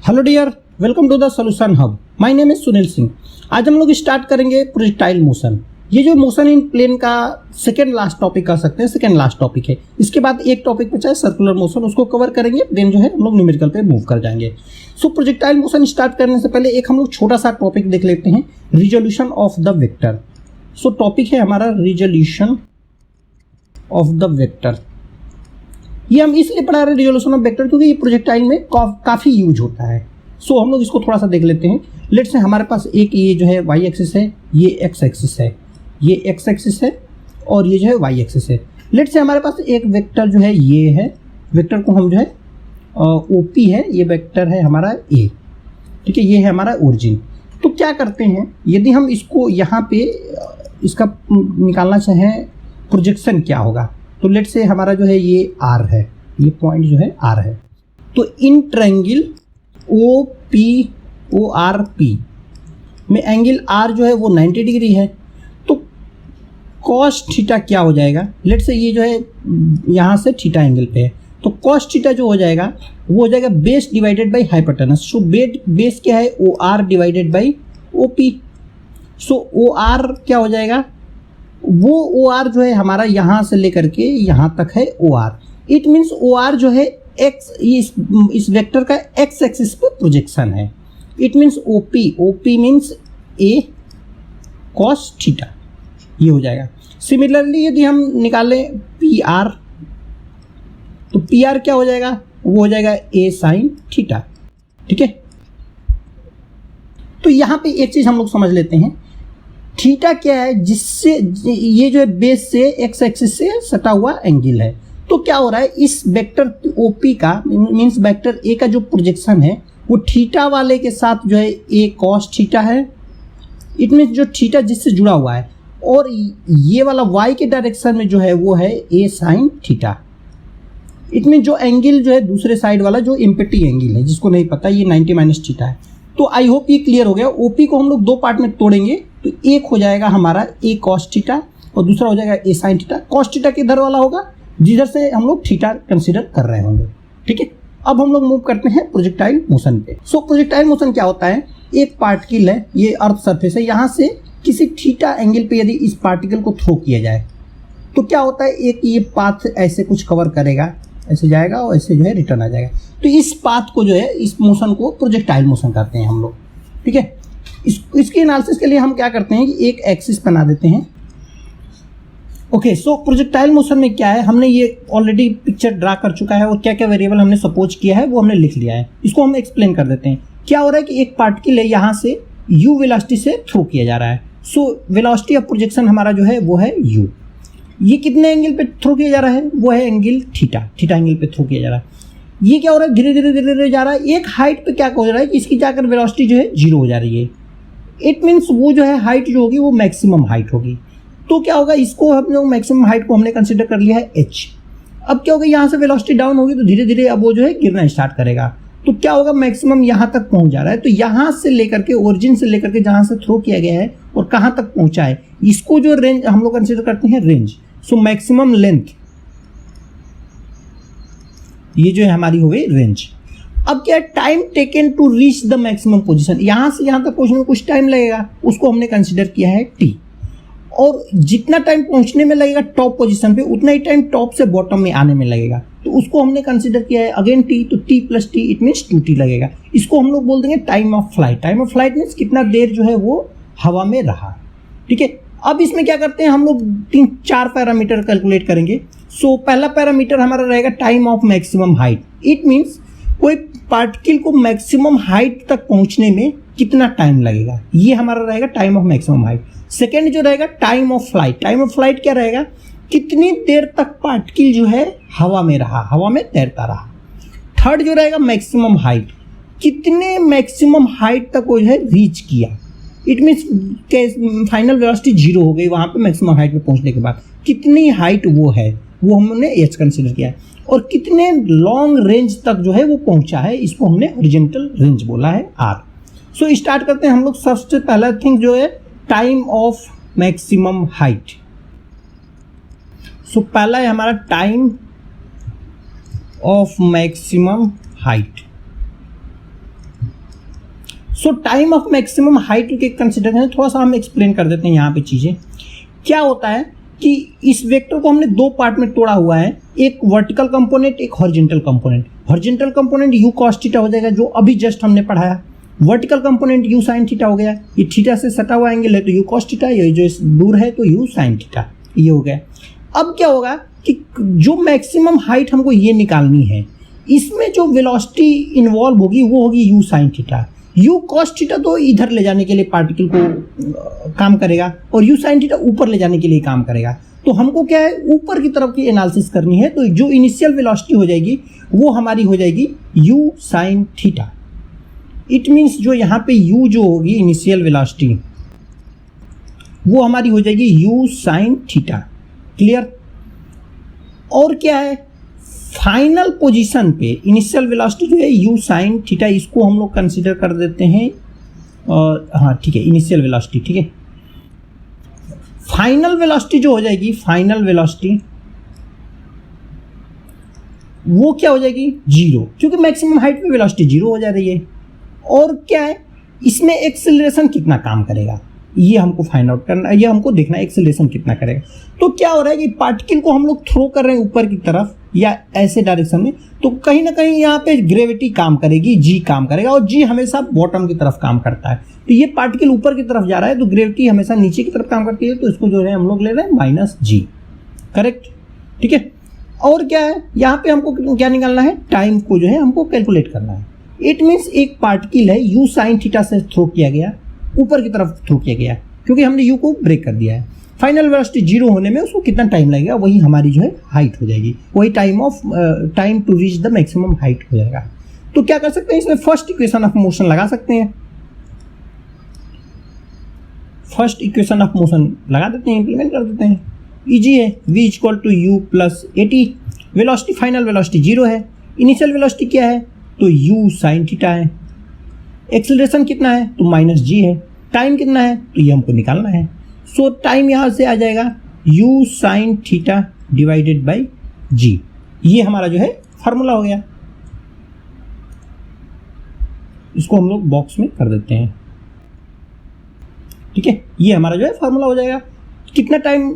Hello dear, welcome to the solution hub. My name is Sunil Singh. आज हम लोग start करेंगे प्रोजेक्टाइल मोशन। ये जो मोशन इन प्लेन का सेकेंड लास्ट टॉपिक कर सकते हैं, सेकेंड लास्ट टॉपिक है। इसके बाद एक टॉपिक बचा है सर्कुलर मोशन, उसको कवर करेंगे, देन जो है हम लोग न्यूमेरिकल पे मूव कर जाएंगे। सो प्रोजेक्टाइल मोशन स्टार्ट करने से पहले एक हम लोग छोटा सा टॉपिक देख लेते हैं, resolution of the vector. So topic है हमारा रिजोल्यूशन ऑफ द वेक्टर। ये हम इसलिए पढ़ा रहे हैं रिजोल्यूशन ऑफ वेक्टर क्योंकि ये प्रोजेक्टाइल में काफ़ी यूज होता है। सो हम लोग इसको थोड़ा सा देख लेते हैं। लेट्स से हमारे पास एक ये जो है वाई एक्सिस है, ये एक्स एक्सिस है, ये एक्स एक्सिस है और ये जो है वाई एक्सिस है। लेट्स से हमारे पास एक वेक्टर जो है ये है, वेक्टर को हम जो है ओपी है, ये वेक्टर है हमारा ए, ठीक है, ये है हमारा ओरिजिन। तो क्या करते हैं, यदि हम इसको यहाँ पे इसका निकालना चाहें प्रोजेक्शन क्या होगा, तो लेट से हमारा जो है ये आर है, ये पॉइंट जो है आर है। तो इन triangle O P O R P में एंगल आर जो है वो 90 डिग्री है। तो कॉस थीटा क्या हो जाएगा, लेट से ये जो है यहाँ से थीटा एंगल पे है, तो कॉस थीटा जो हो जाएगा वो हो जाएगा base divided by hypotenuse. So base क्या है, O R divided by O P. So O R क्या हो जाएगा, वो ओ आर जो है हमारा यहाँ से लेकर के यहाँ तक है O R. It means O R जो है एक्स, इस वेक्टर का एक्स एक्सिस पे प्रोजेक्शन है। It means O P means A cos theta, ये हो जाएगा। सिमिलरली यदि हम निकालें पी आर, तो पी आर क्या हो जाएगा, वो हो जाएगा ए साइन थीटा, ठीक है। तो यहाँ पे एक चीज़ हम लोग समझ लेते हैं, थीटा क्या है, जिससे ये जो है बेस से एक्स एक्सिस से सटा हुआ एंगल है। तो क्या हो रहा है, इस वेक्टर ओपी का मीन्स वेक्टर ए का जो प्रोजेक्शन है वो थीटा वाले के साथ जो है ए कॉस थीटा है। इट मीन्स जो थीटा जिससे जुड़ा हुआ है, और ये वाला वाई के डायरेक्शन में जो है वो है ए साइन थीटा। इट मीन्स जो एंगल जो है दूसरे साइड वाला जो इम्पेटी एंगल है, जिसको नहीं पता, ये 90 माइनस थीटा है। तो आई होप ये क्लियर हो गया। ओपी को हम लोग दो पार्ट में तोड़ेंगे, तो एक हो जाएगा हमारा ए कॉस थीटा और दूसरा हो जाएगा ए साइन थीटा। कॉस थीटा किधर वाला होगा, जिधर से हम लोग थीटा कंसीडर कर रहे होंगे, ठीक है। अब हम लोग मूव करते हैं प्रोजेक्टाइल मोशन पे। सो प्रोजेक्टाइल मोशन क्या होता है, एक पार्टिकल है, ये अर्थ सरफेस है, यहाँ से किसी थीटा एंगल पे यदि इस पार्टिकल को थ्रो किया जाए तो क्या होता है, एक ये पाथ ऐसे कुछ कवर करेगा, ऐसे जाएगा और ऐसे जो है रिटर्न आ जाएगा। तो इस पाथ को जो है, इस मोशन को प्रोजेक्टाइल मोशन कहते हैं हम लोग, ठीक है। इसके एनालिसिस के लिए हम क्या करते हैं कि एक एक्सिस बना देते हैं। ओके, सो प्रोजेक्टाइल मोशन में क्या है, हमने ये ऑलरेडी पिक्चर ड्रा कर चुका है और क्या क्या वेरिएबल हमने सपोज किया है वो हमने लिख लिया है। इसको हम एक्सप्लेन कर देते हैं। क्या हो रहा है कि एक पार्टिकल है, यहाँ से u वेलोसिटी से थ्रो किया जा रहा है। सो वेलोसिटी ऑफ प्रोजेक्शन हमारा जो है वो है u। ये कितने एंगल पे थ्रो किया जा रहा है, वो है एंगल थीटा, थीटा एंगल पे थ्रो किया जा रहा है। ये क्या हो रहा है, धीरे धीरे धीरे धीरे जा रहा है। एक हाइट पे क्या हो रहा है कि इसकी जाकर वेलोसिटी जो है 0 हो जा रही है। इट मीन्स वो जो है हाइट जो होगी वो मैक्सिमम हाइट होगी। तो क्या होगा, इसको हम लोग मैक्सिमम हाइट को हमने कंसिडर कर लिया है h। अब क्या होगा, यहाँ से वेलोसिटी डाउन होगी तो धीरे धीरे अब वो जो है गिरना स्टार्ट करेगा। तो क्या होगा, मैक्सिमम यहाँ तक पहुँच जा रहा है। तो यहाँ से लेकर के ओरिजिन से लेकर के जहाँ से थ्रो किया गया है और कहाँ तक पहुँचा है, इसको जो रेंज हम लोग कंसिडर करते हैं रेंज। सो मैक्सिमम लेंथ, ये जो है हमारी हो गई रेंज। अब क्या, time taken to reach the maximum position, यहाँ से यहाँ तक पहुँचने में कुछ टाइम लगेगा, उसको हमने कंसिडर किया है t। और जितना टाइम पहुँचने में लगेगा टॉप पोजीशन पे, उतना ही टाइम टॉप से बॉटम में आने में लगेगा, तो उसको हमने कंसिडर किया है अगेन t। तो t plus T it means 2t लगेगा। इसको हम लोग बोल देंगे time of flight. Time of flight means कितना देर जो है वो हवा में रहा, ठीक है। अब इसमें क्या करते हैं, हम लोग 3-4 पैरामीटर कैलकुलेट करेंगे। सो पहला पैरामीटर हमारा रहेगा time of maximum height. It means कोई पार्टिकल को मैक्सिमम हाइट तक पहुंचने में कितना टाइम लगेगा, ये हमारा रहेगा time of maximum height. Second जो रहेगा time of flight. Time of flight क्या रहेगा, कितनी देर तक पार्टिकल जो है हवा में रहा, हवा में तैरता रहा। थर्ड जो रहेगा मैक्सिमम हाइट, कितने मैक्सिमम हाइट तक वो जो है रीच किया। इट मीन्स फाइनल वेलोसिटी 0 हो गई वहाँ पे मैक्सिमम हाइट पे पहुँचने के बाद, कितनी हाइट वो है वो हमने एच कंसिडर किया है। और कितने लॉन्ग रेंज तक जो है वो पहुँचा है, इसको हमने हॉरिजॉन्टल रेंज बोला है आर। सो स्टार्ट करते हैं हम लोग। सबसे पहला थिंग जो है टाइम ऑफ मैक्सिमम हाइट। सो पहला है हमारा time of maximum height. So time of maximum height के कंसिडर करें, थोड़ा सा हम एक्सप्लेन कर देते हैं यहाँ पे चीज़ें। क्या होता है कि इस वेक्टर को हमने दो पार्ट में तोड़ा हुआ है, एक वर्टिकल कंपोनेंट, एक horizontal component. Horizontal component you cos theta हो जाएगा, जो अभी जस्ट हमने पढ़ाया। Vertical component you sine theta हो गया, ये थीटा से सटा हुआ एंगल है तो यू कॉस थीटा, ये जो दूर है तो यू साइन थीटा, ये हो गया। अब क्या होगा कि जो मैक्सिमम हाइट हमको ये निकालनी है, इसमें जो वेलोसिटी इन्वॉल्व होगी वो होगी you sine theta. You cos theta तो इधर ले जाने के लिए पार्टिकल को काम करेगा, और यू साइन थीटा ऊपर ले जाने के लिए काम करेगा। तो हमको क्या है, ऊपर की तरफ की एनालिसिस करनी है, तो जो इनिशियल वेलोसिटी हो जाएगी वो हमारी हो जाएगी you sine theta. It means जो यहाँ पे u जो होगी इनिशियल वेलोसिटी, वो हमारी हो जाएगी u साइन थीटा। क्लियर? और क्या है, फाइनल पोजीशन पे इनिशियल वेलोसिटी जो है u साइन थीटा, इसको हम लोग कंसीडर कर देते हैं। और हाँ ठीक है, इनिशियल वेलोसिटी, ठीक है। फाइनल वेलोसिटी जो हो जाएगी, फाइनल वेलोसिटी वो क्या हो जाएगी, जीरो, क्योंकि मैक्सिमम हाइट पे वेलोसिटी जीरो हो जा रही है। और क्या है, इसमें एक्सेलरेशन कितना काम करेगा ये हमको फाइंड आउट करना है, ये हमको देखना है एक्सेलरेशन कितना करेगा। तो क्या हो रहा है कि पार्टिकल को हम लोग थ्रो कर रहे हैं ऊपर की तरफ या ऐसे डायरेक्शन में, तो कहीं ना कहीं यहाँ पे ग्रेविटी काम करेगी, जी काम करेगा, और जी हमेशा बॉटम की तरफ काम करता है। तो ये पार्टिकल ऊपर की तरफ जा रहा है तो ग्रेविटी हमेशा नीचे की तरफ काम करती है, तो इसको जो है हम लोग ले रहे हैं माइनस जी। करेक्ट? ठीक है। और क्या है, यहाँ पे हमको क्या निकालना है, टाइम को जो है हमको कैलकुलेट करना है। इट मीन्स एक पार्टिकल है यू साइन थीटा से थ्रो किया गया, ऊपर की तरफ थ्रो किया गया, क्योंकि हमने यू को ब्रेक कर दिया है। फाइनल वेलोसिटी जीरो होने में उसको कितना टाइम लगेगा, वही हमारी जो है हाइट हो जाएगी, वही time to reach the maximum height हो जाएगा। तो क्या कर सकते हैं, इसमें फर्स्ट इक्वेशन ऑफ मोशन लगा सकते हैं। फर्स्ट इक्वेशन ऑफ मोशन लगा देते हैं, इंप्लीमेंट कर देते हैं, इजी है। v equal to u plus a t, velocity final velocity zero है, इनिशियल वेलोसिटी क्या है तो u साइन थीटा है, एक्सेलरेशन कितना है तो माइनस जी है, टाइम कितना है तो ये हमको निकालना है। सो टाइम यहाँ से आ जाएगा u sine theta divided by g, ये हमारा जो है फार्मूला हो गया। इसको हम लोग बॉक्स में कर देते हैं, ठीक है। ये हमारा जो है फार्मूला हो जाएगा। कितना टाइम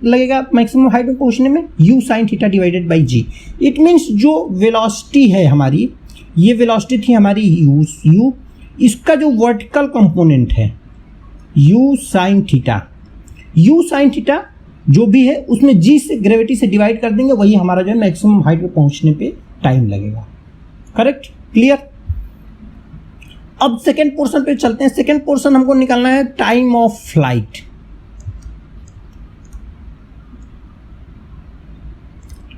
लगेगा मैक्सिमम हाइट में पहुंचने में, u sine theta divided by G. It means जो वेलोसिटी है हमारी, ये वेलोसिटी थी हमारी u, इसका जो वर्टिकल कंपोनेंट है u साइन थीटा जो भी है उसमें g से ग्रेविटी से डिवाइड कर देंगे, वही हमारा जो है मैक्सिमम हाइट पे पहुंचने पे टाइम लगेगा। करेक्ट? क्लियर? अब सेकेंड पोर्शन पे चलते हैं। सेकेंड पोर्शन हमको निकालना है time of flight.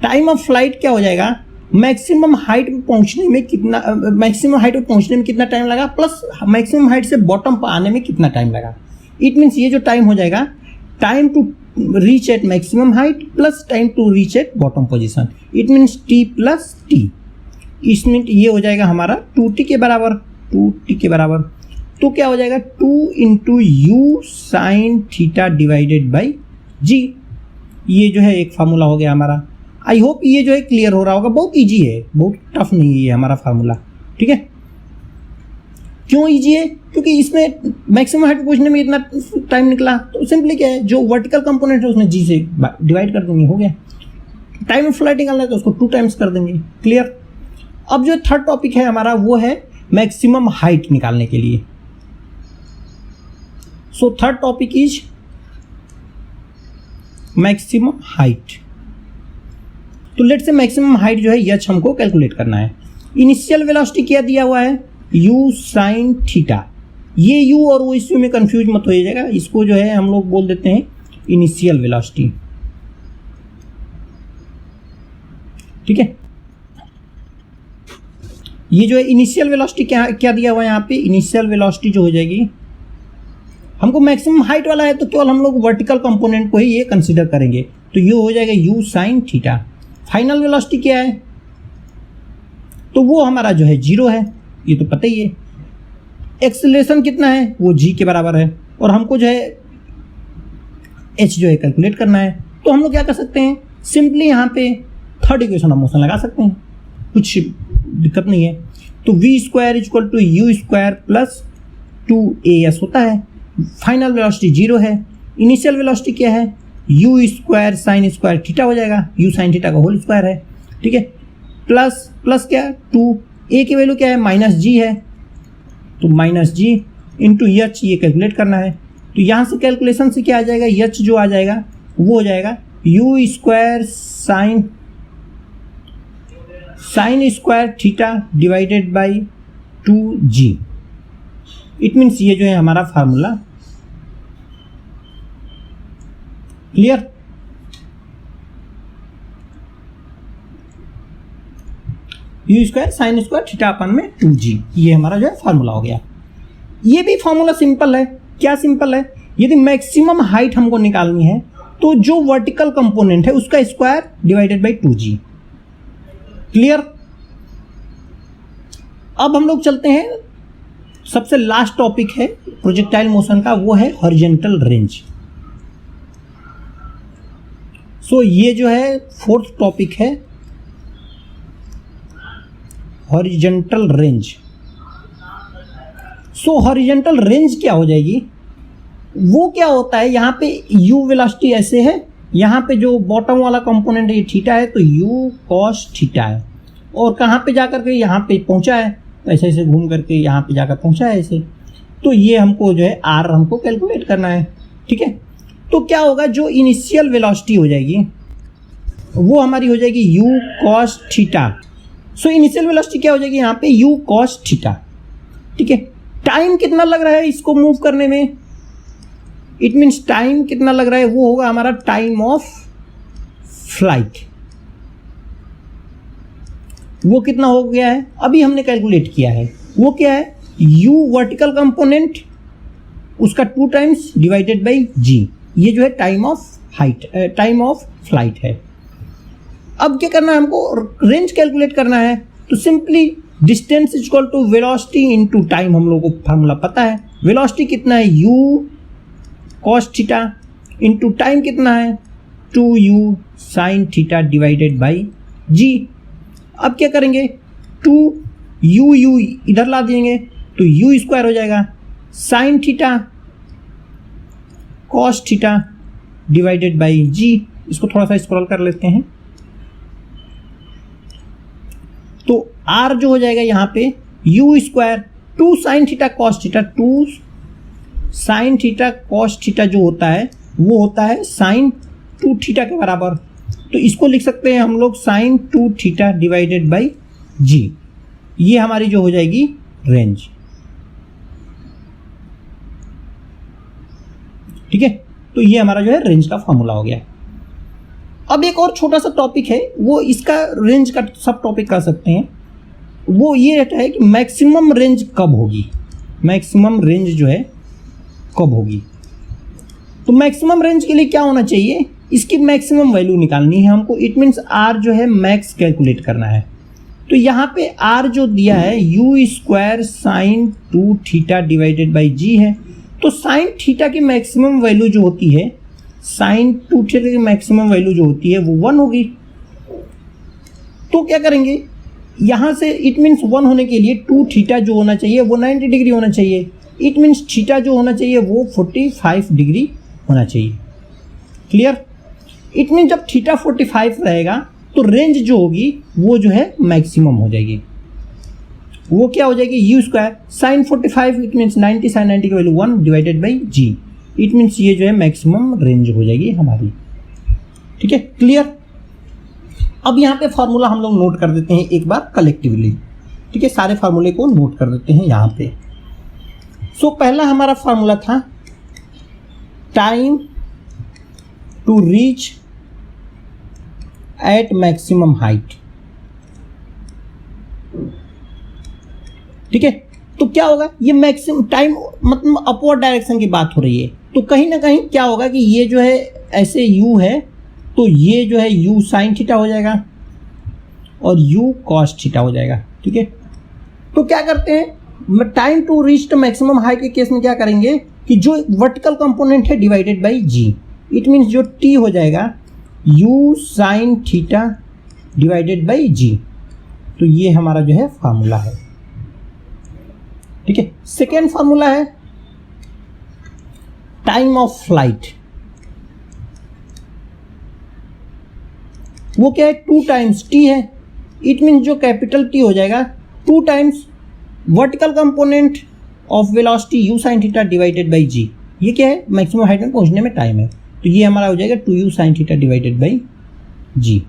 Time of flight क्या हो जाएगा, मैक्सिमम हाइट पे पहुंचने में कितना टाइम लगा, प्लस मैक्सिमम हाइट से बॉटम पर आने में कितना टाइम लगा। इट मीन्स ये जो टाइम हो जाएगा, time to reach at maximum height plus time to reach at bottom position. It means t plus t, इसमें ये हो जाएगा हमारा 2t के बराबर, 2t के बराबर। तो क्या हो जाएगा 2 into u sine theta divided by g. ये जो है एक फार्मूला हो गया हमारा। आई होप ये जो है क्लियर हो रहा होगा। बहुत इजी है, बहुत टफ नहीं है ये हमारा फार्मूला, ठीक है। क्यों इजी है, क्योंकि इसमें मैक्सिमम हाइट पहुंचने में इतना टाइम निकला, तो सिंपली क्या है, जो वर्टिकल कंपोनेंट है उसमें जी से डिवाइड कर देंगे, हो गया। टाइम ऑफ फ्लाइट निकालना है तो उसको 2 टाइम्स कर देंगे। क्लियर? अब जो थर्ड टॉपिक है हमारा वो है मैक्सिमम हाइट निकालने के लिए। So third topic is maximum height. तो लेट से मैक्सिमम हाइट जो है यच हमको कैलकुलेट करना है। इनिशियल वेलोसिटी क्या दिया हुआ है, u साइन थीटा। ये u और वो इस में कंफ्यूज मत हो जाएगा, इसको जो है हम लोग बोल देते हैं इनिशियल वेलोसिटी, ठीक है। ये जो है इनिशियल वेलोसिटी क्या दिया हुआ है यहाँ पे, इनिशियल वेलोसिटी जो हो जाएगी, हमको मैक्सिमम हाइट वाला है तो केवल हम लोग वर्टिकल कंपोनेंट को ही ये कंसीडर करेंगे, तो ये हो जाएगा u sine theta. Final velocity क्या है, तो वो हमारा जो है 0 है, ये तो पता ही है। एक्सेलरेशन कितना है, वो g के बराबर है, और हमको जो है h जो है कैलकुलेट करना है। तो हम लोग क्या कर सकते हैं, सिंपली यहाँ पे थर्ड इक्वेशन ऑफ मोशन लगा सकते हैं, कुछ दिक्कत नहीं है। तो v square equal to u square plus 2as होता है। फाइनल वेलोसिटी 0 है। इनिशियल वेलोसिटी क्या है, u square sine square theta हो जाएगा, u साइन थीटा का होल स्क्वायर है, ठीक है। प्लस प्लस क्या 2, a की वैल्यू क्या है -g है, तो -g इंटू h ये कैलकुलेट करना है। तो यहाँ से कैलकुलेशन से क्या आ जाएगा, h जो आ जाएगा वो हो जाएगा u square sine square theta divided by 2g। It means ये जो है हमारा formula. Clear. u square sine square theta अपन में 2g, ये हमारा जो है फार्मूला हो गया। ये भी फार्मूला सिंपल है। क्या सिंपल है, यदि मैक्सिमम हाइट हमको निकालनी है तो जो वर्टिकल कंपोनेंट है उसका square divided by 2g। Clear. अब हम लोग चलते हैं, सबसे लास्ट टॉपिक है प्रोजेक्टाइल मोशन का, वो है हॉरिजॉन्टल रेंज। सो ये जो है फोर्थ टॉपिक है, हॉरिजॉन्टल रेंज। सो हॉरिजॉन्टल रेंज क्या हो जाएगी, वो क्या होता है, यहाँ पे u वेलोसिटी ऐसे है, यहाँ पे जो बॉटम वाला कंपोनेंट है ये थीटा है, तो u cos थीटा है, और कहाँ पे जाकर के यहाँ पे पहुँचा है, तो ऐसे ऐसे घूम करके यहाँ पे जाकर पहुँचा है ऐसे। तो ये हमको जो है r हमको कैलकुलेट करना है, ठीक है। तो क्या होगा, जो इनिशियल वेलोसिटी हो जाएगी वो हमारी हो जाएगी u cos theta. So initial velocity क्या हो जाएगी यहाँ पे u cos थीटा, ठीक है। टाइम कितना लग रहा है इसको मूव करने में, इट मीन्स टाइम कितना लग रहा है, वो होगा हमारा टाइम ऑफ फ्लाइट। वो कितना हो गया है, अभी हमने कैलकुलेट किया है, वो क्या है u वर्टिकल कंपोनेंट उसका 2 टाइम्स डिवाइडेड बाई g, ये जो है time of height, time of flight है। अब क्या करना है हमको, रेंज कैलकुलेट करना है, तो simply distance is equal to velocity into time, हम लोगों को फार्मूला पता है। वेलोसिटी कितना है u cos theta into time कितना है 2u sin theta divided by g। अब क्या करेंगे, 2u इधर ला देंगे तो u स्क्वायर हो जाएगा, sin theta cos theta divided by g। इसको थोड़ा सा स्क्रॉल कर लेते हैं, तो r जो हो जाएगा यहाँ पे u square 2 sin theta cos theta, 2 sin theta cos theta जो होता है वो होता है sin 2 थीटा के बराबर। तो इसको लिख सकते हैं हम लोग sin 2 theta divided by g। ये हमारी जो हो जाएगी रेंज, ठीक है। तो ये हमारा जो है रेंज का फॉर्मूला हो गया। अब एक और छोटा सा टॉपिक है, वो इसका रेंज का सब टॉपिक कर सकते हैं, वो ये रहता है कि मैक्सिमम रेंज कब होगी, मैक्सिमम रेंज जो है कब होगी। तो मैक्सिमम रेंज के लिए क्या होना चाहिए, इसकी मैक्सिमम वैल्यू निकालनी है हमको, इट मीन्स r जो है मैक्स कैलकुलेट करना है। तो यहाँ पे r जो दिया है u square sine 2 theta divided by g है, तो साइन थीटा की मैक्सिमम वैल्यू जो होती है, साइन 2 थीटा की मैक्सिमम वैल्यू जो होती है वो 1 होगी। तो क्या करेंगे, यहाँ से इट मीन्स 1 होने के लिए 2 थीटा जो होना चाहिए वो 90 डिग्री होना चाहिए, इट मीन्स थीटा जो होना चाहिए वो 45 डिग्री होना चाहिए। क्लियर। इट मीन्स जब थीटा 45 रहेगा तो रेंज जो होगी वो जो है मैक्सिमम हो जाएगी। वो क्या हो जाएगी, u square sine 45 it means 90, sine 90 की value 1 divided by g। It means ये जो है मैक्सिमम रेंज हो जाएगी हमारी, ठीक है। क्लियर। अब यहाँ पे फार्मूला हम लोग नोट कर देते हैं एक बार कलेक्टिवली, ठीक है। सारे फार्मूले को नोट कर देते हैं यहाँ पे। सो पहला हमारा फार्मूला था time to reach at maximum height, ठीक है। तो क्या होगा, ये मैक्सिमम टाइम मतलब अपवर्ड डायरेक्शन की बात हो रही है, तो कहीं ना कहीं क्या होगा कि ये जो है ऐसे u है, तो ये जो है u साइन थीटा हो जाएगा और u cos थीटा हो जाएगा, ठीक है। तो क्या करते हैं, time to reach the maximum height के केस में क्या करेंगे कि जो वर्टिकल कंपोनेंट है divided by g, it means जो t हो जाएगा u sine theta divided by g। तो ये हमारा जो है फार्मूला है, ठीक है। सेकेंड फार्मूला है टाइम ऑफ फ्लाइट, वो क्या है 2 टाइम्स टी है, इट मीन जो कैपिटल टी हो जाएगा 2 times vertical component of velocity u sine theta divided by g. ये क्या है मैक्सिमम हाइट में पहुंचने में टाइम है, तो ये हमारा हो जाएगा 2u sine theta divided by g.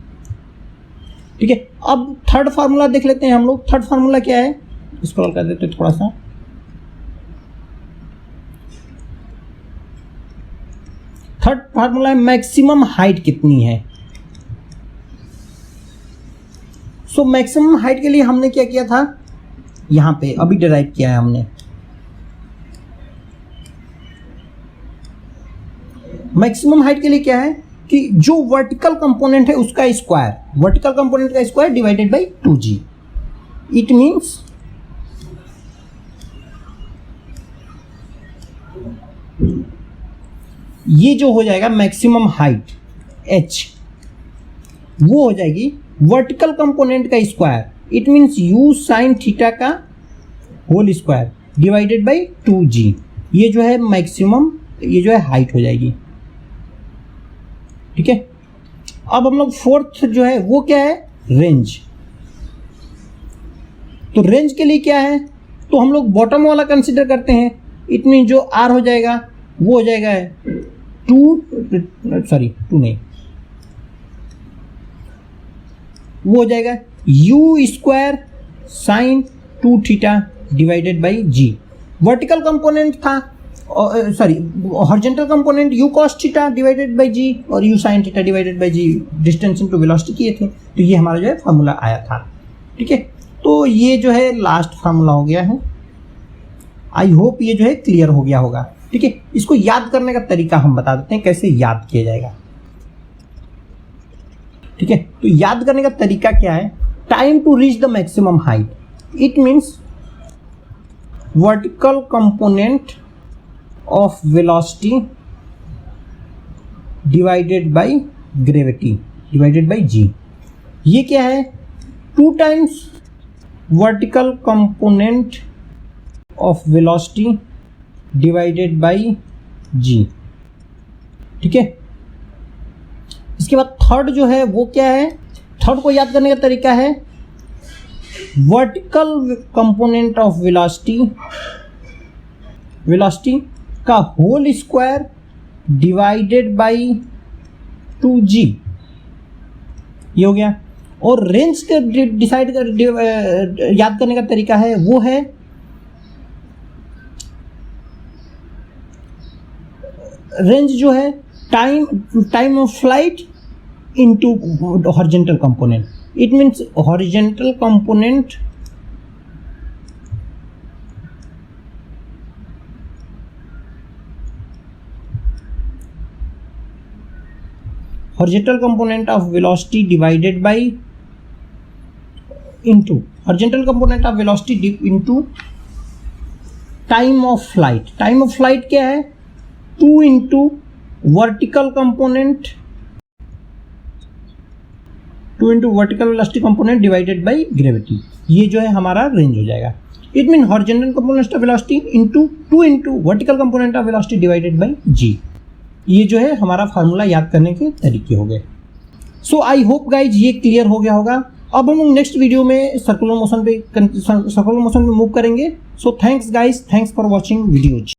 ठीक है, अब थर्ड फार्मूला देख लेते हैं हम लोग। थर्ड फार्मूला क्या है, स्क्रॉल कर देते थोड़ा सा। थर्ड फार्मूला है मैक्सिमम हाइट कितनी है। सो मैक्सिमम हाइट के लिए हमने क्या किया था, यहां पे अभी डिराइव किया है हमने। मैक्सिमम हाइट के लिए क्या है कि जो वर्टिकल कंपोनेंट है उसका स्क्वायर, वर्टिकल कंपोनेंट का square divided by 2g। It means ये जो हो जाएगा मैक्सिमम हाइट h, वो हो जाएगी वर्टिकल कंपोनेंट का square, it means u sine theta का whole square divided by 2g। ये जो है मैक्सिमम, ये जो है हाइट हो जाएगी। ठीक है, अब हम लोग फोर्थ जो है वो क्या है रेंज। तो रेंज के लिए क्या है, तो हम लोग बॉटम वाला कंसीडर करते हैं, इट मीन जो r हो जाएगा वो हो जाएगा 2 नहीं, वो हो जाएगा u square sine 2 theta divided by g। Vertical component था horizontal component u cos theta divided by g और u sin theta divided by g distance into velocity किए थे, तो ये हमारा जो है फार्मूला आया था। ठीक है, तो ये जो है लास्ट फार्मूला हो गया है। आई होप ये जो है क्लियर हो गया होगा। ठीक है, इसको याद करने का तरीका हम बता देते हैं कैसे याद किया जाएगा। ठीक है, तो याद करने का तरीका क्या है, time to reach the maximum height, it means vertical component of velocity divided by gravity divided by g। ये क्या है 2 times vertical component of velocity divided by g। ठीक है, इसके बाद थर्ड जो है वो क्या है, थर्ड को याद करने का तरीका है वर्टिकल कंपोनेंट ऑफ वेलोसिटी का whole square divided by 2g। ये हो गया। और रेंज का डिसाइड कर याद करने का तरीका है वो है रेंज जो है time of flight into horizontal component, it means horizontal component horizontal component of velocity divided by into horizontal component of velocity into time of flight। time of flight क्या है 2 into vertical component 2 into vertical velocity component divided by gravity। ये जो है हमारा range हो जाएगा। It mean horizontal component of velocity into 2 into vertical component of velocity divided by g। ये जो है हमारा फार्मूला याद करने के तरीके हो गए। सो आई होप गाइज ये क्लियर हो गया होगा। अब हम लोग नेक्स्ट वीडियो में सर्कुलर मोशन में मूव करेंगे। So thanks guys, thanks for watching videos.